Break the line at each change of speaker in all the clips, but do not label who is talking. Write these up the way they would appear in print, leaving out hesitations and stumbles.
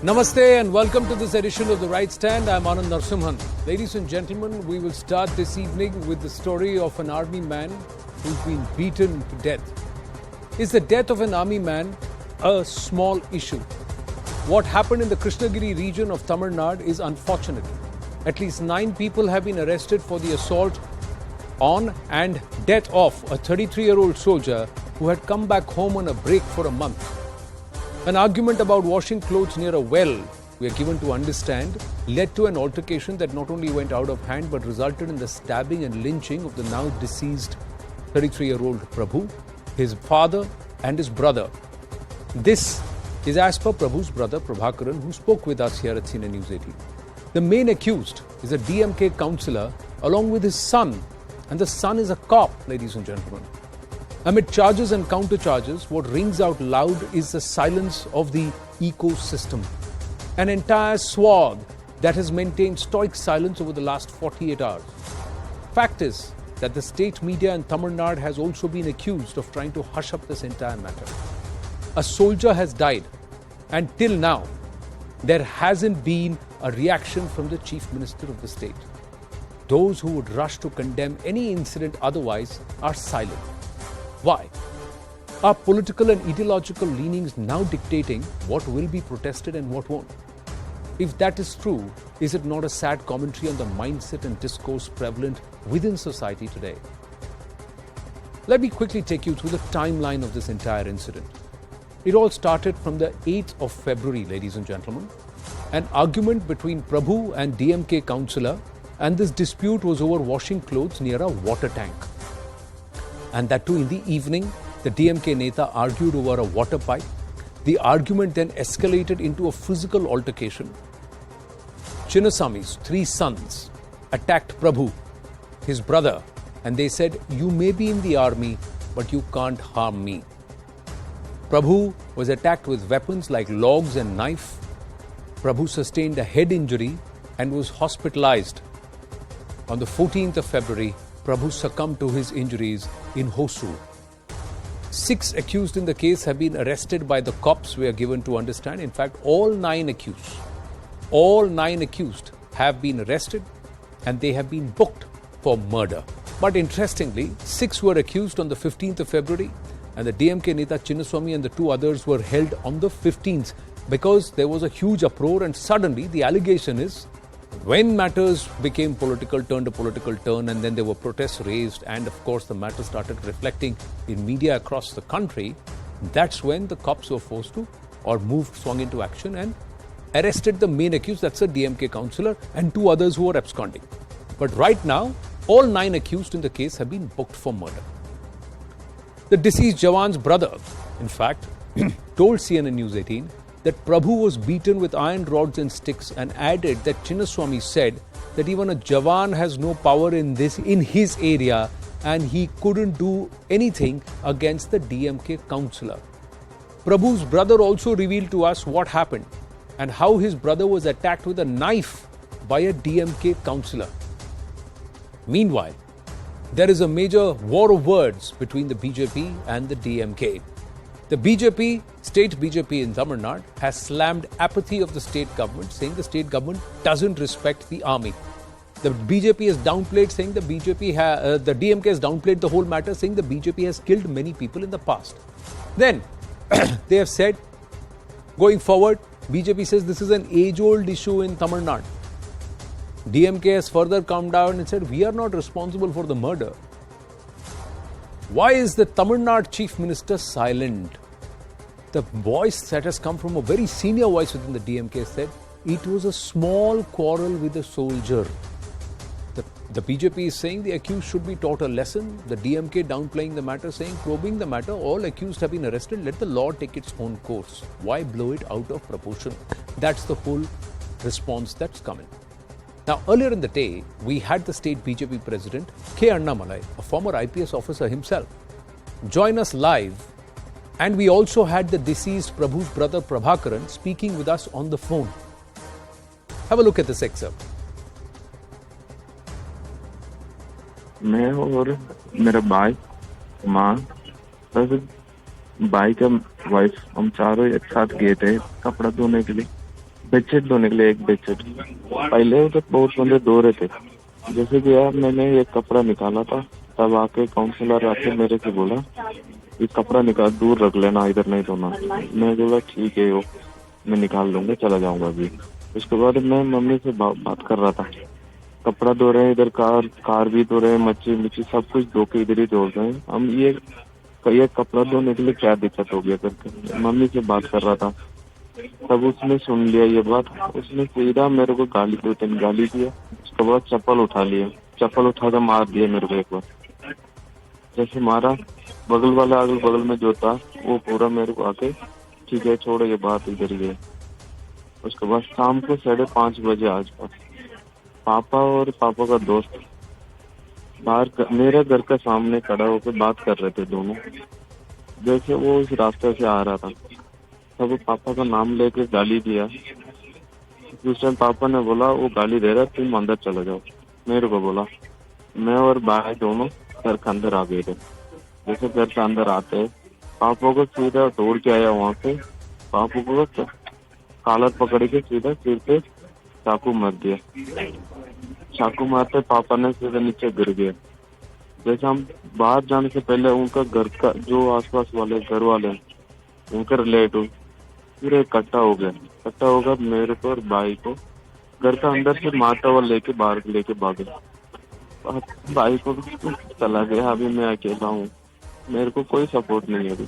Namaste and welcome to this edition of The Right Stand. I'm Anand Narsimhan. Ladies and gentlemen, we will start this evening with the story of an army man who's been beaten to death. Is the death of an army man a small issue? What happened in the Krishnagiri region of Tamil Nadu is unfortunate. At least 9 people have been arrested for the assault on and death of a 33-year-old soldier who had come back home on a break for a month. An argument about washing clothes near a well, we are given to understand, led to an altercation that not only went out of hand but resulted in the stabbing and lynching of the now deceased 33-year-old Prabhu, his father and his brother. This is as per Prabhu's brother Prabhakaran, who spoke with us here at CNN News 18. The main accused is a DMK councillor along with his son, and the son is a cop, ladies and gentlemen. Amid charges and counter-charges, what rings out loud is the silence of the ecosystem. An entire swath that has maintained stoic silence over the last 48 hours. Fact is that the state media in Tamil Nadu has also been accused of trying to hush up this entire matter. A soldier has died, and till now, there hasn't been a reaction from the Chief Minister of the state. Those who would rush to condemn any incident otherwise are silent. Why? Are political and ideological leanings now dictating what will be protested and what won't? If that is true, is it not a sad commentary on the mindset and discourse prevalent within society today? Let me quickly take you through the timeline of this entire incident. It all started from the 8th of February, ladies and gentlemen. An argument between Prabhu and DMK councillor, and this dispute was over washing clothes near a water tank. And that too in the evening, the DMK Neta argued over a water pipe. The argument then escalated into a physical altercation. Chinnasamy's 3 sons attacked Prabhu, his brother, and they said, "You may be in the army, but you can't harm me." Prabhu was attacked with weapons like logs and knife. Prabhu sustained a head injury and was hospitalized. On the 14th of February, Prabhu succumbed to his injuries in Hosur. 6 accused in the case have been arrested by the cops, we are given to understand. In fact, all 9 accused have been arrested and they have been booked for murder. But interestingly, 6 were accused on the 15th of February and the DMK Neta Chinnasamy and the 2 others were held on the 15th because there was a huge uproar, and suddenly the allegation is when matters became political, turned a political turn, and then there were protests raised, and of course the matter started reflecting in media across the country, that's when the cops were forced to, or swung into action and arrested the main accused, that's a DMK councillor, and 2 others who were absconding. But right now, all 9 accused in the case have been booked for murder. The deceased Jawan's brother, in fact, told CNN News 18 that Prabhu was beaten with iron rods and sticks, and added that Chinnasamy said that even a Jawan has no power in his area and he couldn't do anything against the DMK councillor. Prabhu's brother also revealed to us what happened and how his brother was attacked with a knife by a DMK councillor. Meanwhile, there is a major war of words between the BJP and the DMK. The BJP, state BJP in Tamil Nadu, has slammed apathy of the state government, saying the state government doesn't respect the army. The BJP has downplayed, saying the DMK has downplayed the whole matter, saying the BJP has killed many people in the past. Then, they have said, going forward, BJP says this is an age-old issue in Tamil Nadu. DMK has further come down and said, we are not responsible for the murder. Why is the Tamil Nadu Chief Minister silent? The voice that has come from a very senior voice within the DMK said it was a small quarrel with a soldier. The BJP is saying the accused should be taught a lesson. The DMK downplaying the matter, saying probing the matter, all accused have been arrested. Let the law take its own course. Why blow it out of proportion? That's the whole response that's coming. Now, earlier in the day, we had the state BJP president, K. Annamalai, a former IPS officer himself, join us live. And we also had the deceased Prabhu's brother Prabhakaran speaking with us on the phone. Have a look at this excerpt.
मैं और मेरा भाई, माँ, भाई का wife, हम चारों एक साथ गए थे कपड़ा धोने के लिए। बेडशीट धोने के लिए एक बेडशीट। पहले उधर बहुत बंदे धो रहे थे। जैसे कि यार मैंने एक कपड़ा निकाला था, तब आके काउंसलर आके मेरे से बोला ये कपड़ा निकाल, दूर रख लेना, इधर नहीं धोना। मैं बोला ठीक है, वो मैं निकाल लूंगा, चला जाऊंगा अभी। उसके बाद मैं मम्मी से बात कर रहा था, कपड़ा धो रहे हैं इधर, कार भी धो रहे हैं, मच्छी सब कुछ धो के इधर ही धो रहे हैं हम। ये कपड़ा धोने के लिए क्या दिक्कत हो गया करके मम्मी से बात कर रहा था। तब उसने सुन लिया ये बात, उसने सीधा मेरे को दो तीन गाली दिया। उसके बाद चप्पल उठा लिया, चप्पल उठा कर मार दिया मेरे को एक बार। जैसे मारा, बगल वाला अगल बगल में जो था वो पूरा मेरे को आके ठीक है छोड़ो ये बात, इधर ही है। उसके बाद शाम को 5:30 बजे आसपास पापा और पापा का दोस्त बाहर मेरे घर के सामने खड़ा होकर बात कर रहे थे दोनों। जैसे वो इस रास्ते से आ रहा था, तब पापा का नाम लेके गाली दिया। उस टाइम पापा ने बोला वो गाली दे रहा, तुम अंदर चले जाओ। मेरे को बोला, मैं और भाई दोनों घर के अंदर आ गए थे। जैसे घर के अंदर आते पापा को सीधा दौड़ के आया वहां से, पापा को कॉलर पकड़ के सीधा सिर पे चाकू मार दिया। चाकू मारते पापा ने सीधा नीचे गिर गया। जैसे हम बाहर जाने से पहले उनका घर का जो आसपास वाले घर वाले उनका रिलेटिव पूरे इकट्ठा हो गया मेरे को और भाई को घर का अंदर से मारता हुआ लेके बाहर लेके भागे। भाई को चला गया, अभी मैं अकेला हूँ, मेरे को कोई सपोर्ट नहीं है अभी।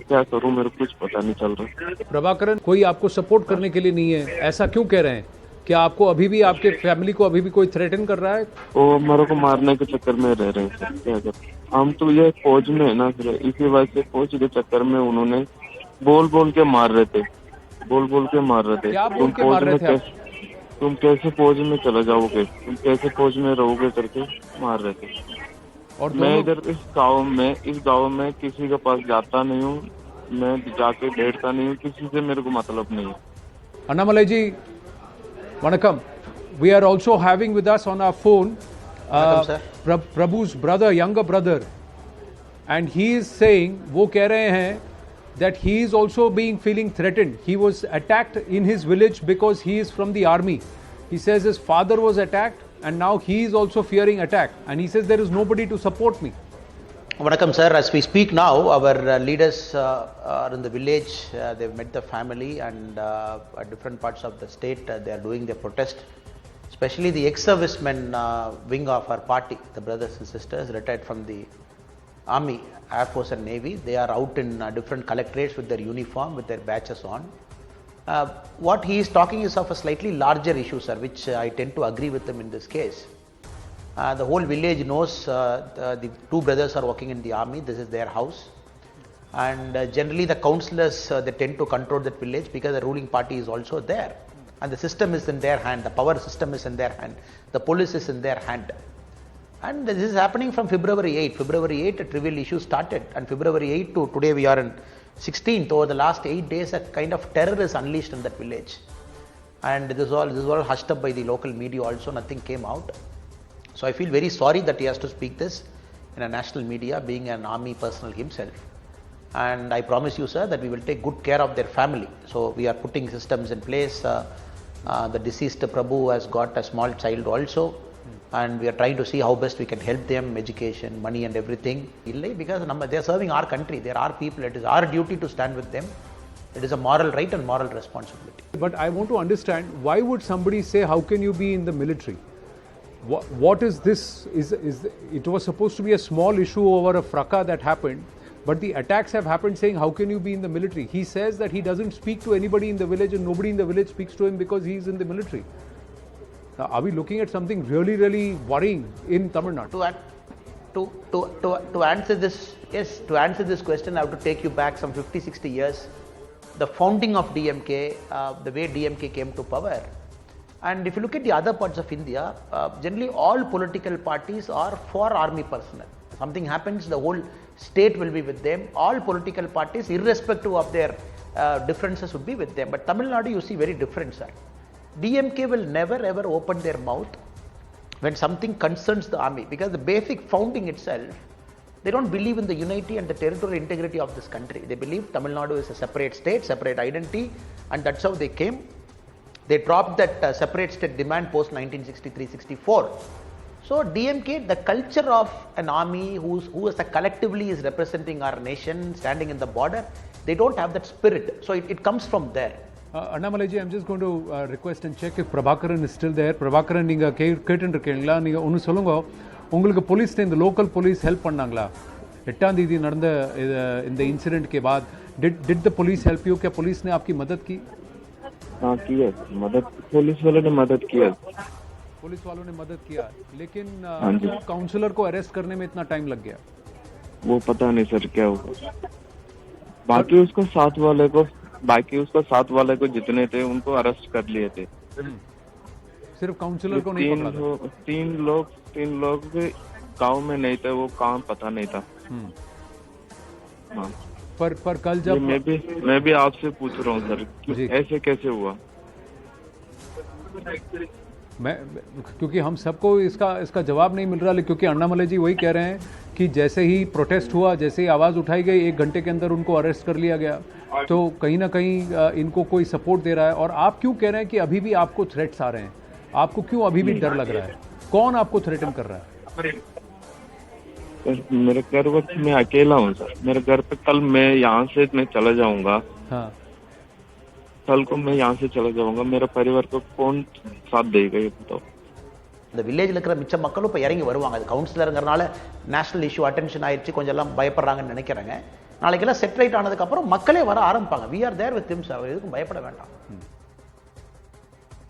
क्या करूं, मेरे को कुछ पता नहीं चल रहा।
प्रभाकरन, कोई आपको सपोर्ट करने के लिए नहीं है, ऐसा क्यों कह रहे हैं? क्या आपको अभी भी, आपके फैमिली को अभी भी कोई थ्रेटन कर रहा है?
वो मेरे को मारने के चक्कर में रह रहे हैं। क्या करें, हम तो ये फौज में है ना सर, इसी वजह से फौज के चक्कर में उन्होंने बोल के मार रहे थे, बोल के मार रहे थे।
क्या बोल के मार रहे थे?
तुम कैसे फौज में चले जाओगे, तुम कैसे फौज में रहोगे करके मार रहे थे। और मैं इधर इस गाँव में किसी के पास जाता नहीं हूँ, मैं जाके बैठता नहीं हूँ, किसी से मेरे को मतलब नहीं है।
अन्नामलाई जी, Vanakkam. We are also having with us on our phone Prabhu's brother, younger brother, and he is saying, वो कह रहे हैं that he is also feeling threatened. He was attacked in his village because he is from the army. He says his father was attacked and now he is also fearing attack, and he says there is nobody to support me.
Vanakkam sir, as we speak now, our leaders are in the village. They've met the family, and at different parts of the state they are doing their protest. Especially the ex-servicemen wing of our party, the brothers and sisters retired from the army, air force and navy. They are out in different collectorates with their uniform, with their badges on. What he is talking is of a slightly larger issue, sir, which I tend to agree with him in this case. The whole village knows the two brothers are working in the army. This is their house, and generally the councillors they tend to control that village because the ruling party is also there, and the system is in their hand. The power system is in their hand. The police is in their hand, and this is happening from February 8. February 8, a trivial issue started, and February 8 to today we are in 16th. Over the last 8 days, a kind of terror is unleashed in that village, and this is all hushed up by the local media. Also, nothing came out. So I feel very sorry that he has to speak this in a national media, being an army personnel himself. And I promise you, sir, that we will take good care of their family. So we are putting systems in place. The deceased Prabhu has got a small child also, and we are trying to see how best we can help them, education, money and everything. Because they are serving our country, they are our people. It is our duty to stand with them. It is a moral right and moral responsibility.
But I want to understand, why would somebody say, how can you be in the military? What is this? It was supposed to be a small issue over a fracas that happened, but the attacks have happened saying, how can you be in the military? He says that he doesn't speak to anybody in the village and nobody in the village speaks to him because he is in the military. Now, are we looking at something really, really worrying in Tamil Nadu?
To answer this, yes, to answer this question, I have to take you back some 50-60 years. The founding of DMK, the way DMK came to power. And if you look at the other parts of India, generally all political parties are for army personnel. Something happens, the whole state will be with them. All political parties, irrespective of their differences, would be with them. But Tamil Nadu, you see, very different, sir. DMK will never ever open their mouth when something concerns the army, because the basic founding itself They don't believe in the unity and the territorial integrity of this country. They believe Tamil Nadu is a separate state, separate identity, and that's how they came. They dropped that separate state demand post 1963-64. So DMK, the culture of an army who as a collectively is representing our nation, standing in the border, they don't have that spirit. So it comes from there.
Annamalai ji, I'm just going to request and check if Prabhakaran is still there. Prabhakaran, நீங்க கேட்டுருக்கீங்களா? நீங்க ஒன்னு சொல்லுங்க. உங்களுக்கு police இந்த local police help பண்ணாங்களா? 8ஆம் தேதி நடந்த இந்த इंसिडेंट के बाद did the police help you? क्या पुलिस ने आपकी मदद की?
हाँ किया मदद, पुलिस वालों ने मदद किया।
पुलिस वालों ने मदद किया, लेकिन काउंसलर को अरेस्ट करने में इतना टाइम लग गया।
वो पता नहीं सर क्या हुआ। बाकी उसको साथ वाले को जितने थे उनको अरेस्ट कर लिए थे।
सिर्फ काउंसलर को नहीं पकड़ा था।
तीन लोग गांव में नहीं थे, वो कहाँ पता नहीं था। हाँ।
पर कल जब
मैं भी आपसे पूछ रहा हूँ सर, ऐसे कैसे हुआ?
क्योंकि हम सबको इसका जवाब नहीं मिल रहा, क्योंकि अन्नामलई जी वही कह रहे हैं कि जैसे ही प्रोटेस्ट हुआ, जैसे ही आवाज़ उठाई गई, 1 घंटे के अंदर उनको अरेस्ट कर लिया गया। तो कहीं ना कहीं इनको कोई सपोर्ट दे रहा है। और आप क्यों कह रहे हैं कि अभी भी आपको थ्रेट्स आ रहे हैं? आपको क्यों अभी भी डर लग रहा है? कौन आपको थ्रेटन कर रहा है?
मेरे घर वक्त मैं अकेला हूँ सर। मेरे घर पे कल मैं यहाँ से चला जाऊंगा।
हाँ।
कल को मैं यहाँ से चला जाऊंगा, मेरे परिवार को कौन साथ देगा ये बताओ?
இந்த வில்லேஜில் இருக்கிற மிச்ச மக்களும் இப்போ இறங்கி வருவாங்க. அது கவுன்சிலருங்கிறனால நேஷனல் இஷ்யூ அட்டென்ஷன் ஆயிடுச்சு, கொஞ்சம் எல்லாம் பயப்படுறாங்கன்னு நினைக்கிறேங்க. நாளைக்கெல்லாம் செட்டிலைட் ஆனதுக்கப்புறம் மக்களே வர ஆரம்பிப்பாங்க. We are there with him sir, எதுக்கும் பயப்பட வேண்டாம்.